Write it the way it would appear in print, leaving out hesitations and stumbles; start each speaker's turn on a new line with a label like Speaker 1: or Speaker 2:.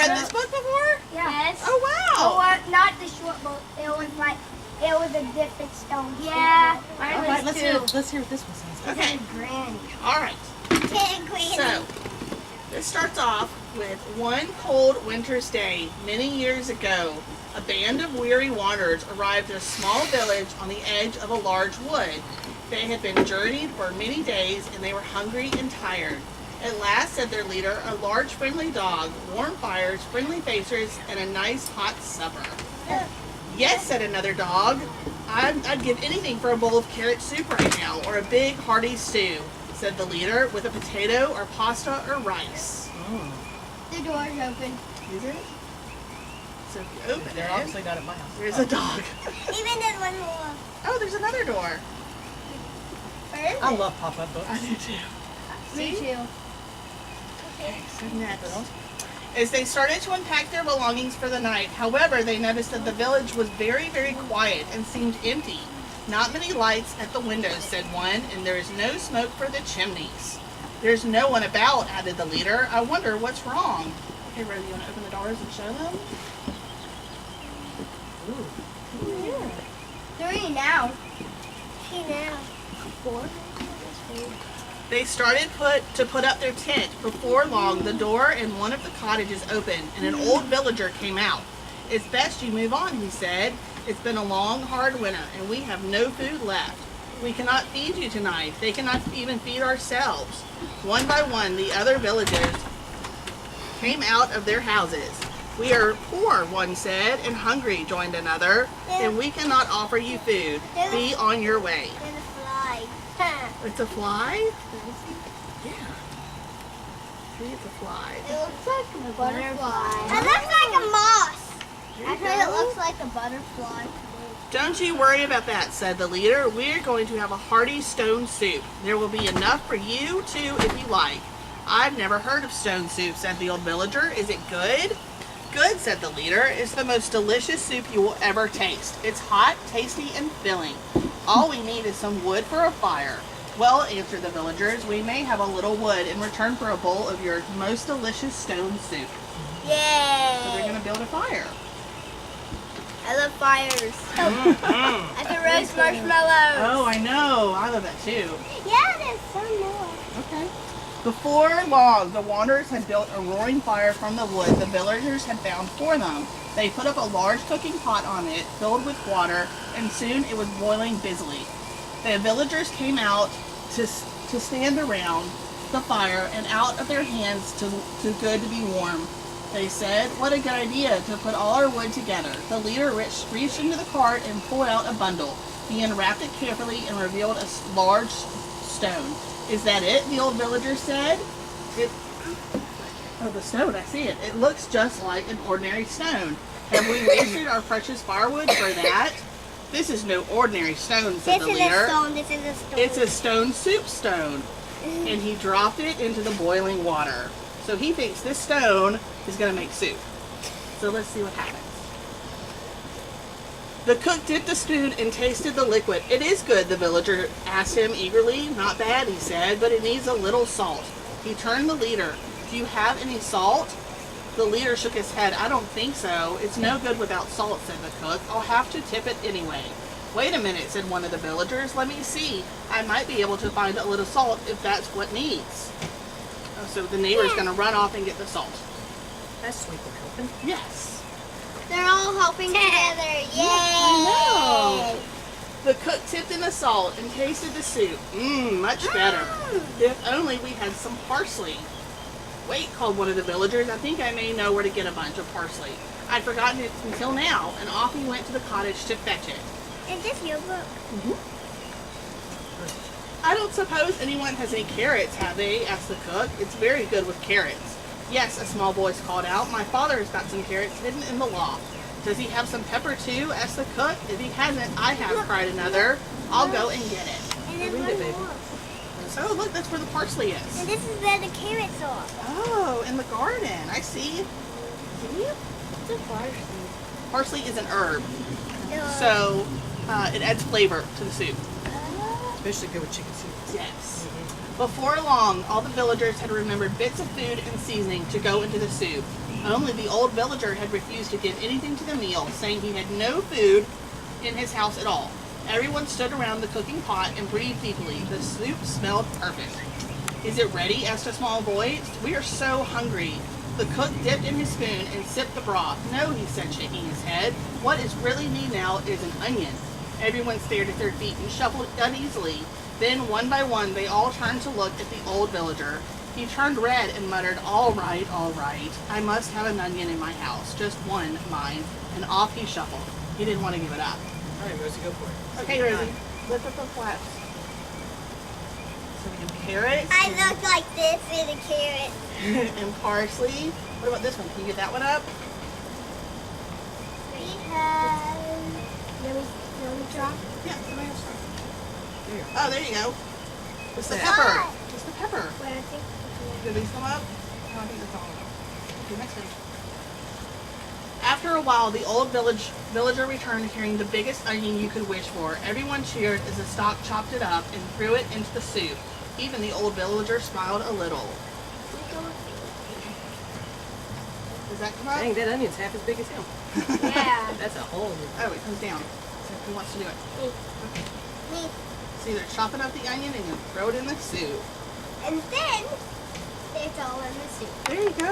Speaker 1: read this book before?
Speaker 2: Yes.
Speaker 1: Oh, wow.
Speaker 2: Or not the short book. It was a different stone.
Speaker 3: Yeah.
Speaker 1: All right, let's hear what this one says. Okay.
Speaker 2: Granny.
Speaker 1: All right.
Speaker 2: Granny.
Speaker 1: So, this starts off with one cold winter's day many years ago. A band of weary wanderers arrived at a small village on the edge of a large wood. They had been journeyed for many days and they were hungry and tired. At last, said their leader, a large friendly dog, warm fires, friendly faces, and a nice hot supper. Yes, said another dog. I'd give anything for a bowl of carrot soup right now, or a big hearty stew, said the leader, with a potato or pasta or rice.
Speaker 2: The door's open.
Speaker 1: Is it? So if you open
Speaker 4: They're
Speaker 1: it,
Speaker 4: obviously not at my house.
Speaker 1: there's a dog.
Speaker 2: Even there's one more.
Speaker 1: Oh, there's another door.
Speaker 2: Where is
Speaker 4: I
Speaker 2: it?
Speaker 4: love pop-up books.
Speaker 1: I do too.
Speaker 2: Me too.
Speaker 1: So next. As they started to unpack their belongings for the night, however, they noticed that the village was very, very quiet and seemed empty. Not many lights at the windows, said one, and there is no smoke for the chimneys. There's no one about, added the leader. I wonder what's wrong. Okay, Rosie, you want to open the doors and show them?
Speaker 2: Three now. Two now. Four.
Speaker 1: They started to put up their tent. Before long, the door in one of the cottages opened, and an old villager came out. It's best you move on, he said. It's been a long, hard winter, and we have no food left. We cannot feed you tonight. They cannot even feed ourselves. One by one, the other villagers came out of their houses. We are poor, one said, and hungry, joined another, and we cannot offer you food. Be on your way.
Speaker 2: There's a fly.
Speaker 1: It's a fly? Yeah. See, it's a fly.
Speaker 2: It looks like a butterfly. It looks like a moss. Actually, it looks like a butterfly.
Speaker 1: Don't you worry about that, said the leader. We're going to have a hearty stone soup. There will be enough for you, too, if you like. I've never heard of stone soup, said the old villager. Is it good? Good, said the leader. It's the most delicious soup you will ever taste. It's hot, tasty, and filling. All we need is some wood for a fire. Well, answered the villagers, we may have a little wood in return for a bowl of your most delicious stone soup.
Speaker 2: Yay!
Speaker 1: So they're going to build a fire.
Speaker 2: I love fires. I can roast marshmallows.
Speaker 1: Oh, I know. I love that too.
Speaker 2: Yeah, there's some more.
Speaker 1: Okay. Before long, the wanderers had built a roaring fire from the wood the villagers had found for them. They put up a large cooking pot on it, filled with water, and soon it was boiling busily. The villagers came out to stand around the fire and out of their hands too good to be warm. They said, what a good idea to put all our wood together. The leader reached into the cart and pulled out a bundle. He unwrapped it carefully and revealed a large stone. Is that it? The old villager said. Oh, the stone, I see it. It looks just like an ordinary stone. Have we wasted our precious firewood for that? This is no ordinary stone, said the leader.
Speaker 2: This is a stone. This is a stone.
Speaker 1: It's a stone soup stone. And he dropped it into the boiling water. So he thinks this stone is going to make soup. So let's see what happens. The cook dipped the spoon and tasted the liquid. It is good, the villager asked him eagerly. Not bad, he said, but it needs a little salt. He turned to the leader. Do you have any salt? The leader shook his head. I don't think so. It's no good without salt, said the cook. I'll have to tip it anyway. Wait a minute, said one of the villagers. Let me see. I might be able to find a little salt if that's what needs. Oh, so the neighbor's going to run off and get the salt.
Speaker 4: That's sweet. They're helping.
Speaker 1: Yes.
Speaker 2: They're all helping together. Yay!
Speaker 1: I know. The cook tipped in the salt and tasted the soup. Much better. If only we had some parsley. Wait, called one of the villagers. I think I may know where to get a bunch of parsley. I'd forgotten it until now, and off he went to the cottage to fetch it.
Speaker 2: Is this your book?
Speaker 1: I don't suppose anyone has any carrots, have they? Asked the cook. It's very good with carrots. Yes, a small voice called out. My father has got some carrots hidden in the loft. Does he have some pepper too? Asked the cook. If he hasn't, I have, cried another. I'll go and get it.
Speaker 2: And there's
Speaker 4: Read it,
Speaker 2: one
Speaker 4: baby.
Speaker 2: more.
Speaker 1: So look, that's where the parsley is.
Speaker 2: And this is where the carrots are.
Speaker 1: Oh, in the garden. I see. See?
Speaker 2: It's a parsley.
Speaker 1: Parsley is an herb, so it adds flavor to the soup.
Speaker 4: Especially good with chicken soup.
Speaker 1: Yes. Before long, all the villagers had remembered bits of food and seasoning to go into the soup. Only the old villager had refused to give anything to the meal, saying he had no food in his house at all. Everyone stood around the cooking pot and breathed deeply. The soup smelled perfect. "Is it ready?" asked a small voice. "We are so hungry." The cook dipped in his spoon and sipped the broth. "No," he said, shaking his head. "What is really need now is an onion." Everyone stared at their feet and shuffled uneasily. Then, one by one, they all turned to look at the old villager. He turned red and muttered, all right, I must have an onion in my house. Just one, mind." And off he shuffled. He didn't want to give it up.
Speaker 4: All right, Rosie, go for it.
Speaker 1: Okay, Rosie, lift up the flaps. So we have carrots
Speaker 2: I look like this with a carrot.
Speaker 1: and parsley. What about this one? Can you get that one up?
Speaker 2: We have. Let me drop.
Speaker 1: Yeah, somebody else try.
Speaker 4: There you go.
Speaker 1: Oh, there you go. Just the
Speaker 4: that?
Speaker 1: pepper.
Speaker 2: What?
Speaker 1: Just the pepper.
Speaker 2: Wait, I think.
Speaker 1: Do these come up? No, I think that's all of them. Okay, next page. After a while, the old villager returned carrying the biggest onion you could wish for. Everyone cheered as the stock chopped it up and threw it into the soup. Even the old villager smiled a little. Does that come up?
Speaker 4: Dang, that onion's half as big as him.
Speaker 2: Yeah.
Speaker 4: That's a whole new.
Speaker 1: Oh, it comes down. So who wants to do it?
Speaker 2: Me.
Speaker 1: So either chopping up the onion and then throw it in the soup.
Speaker 2: And then it's all in the soup.
Speaker 1: There you go.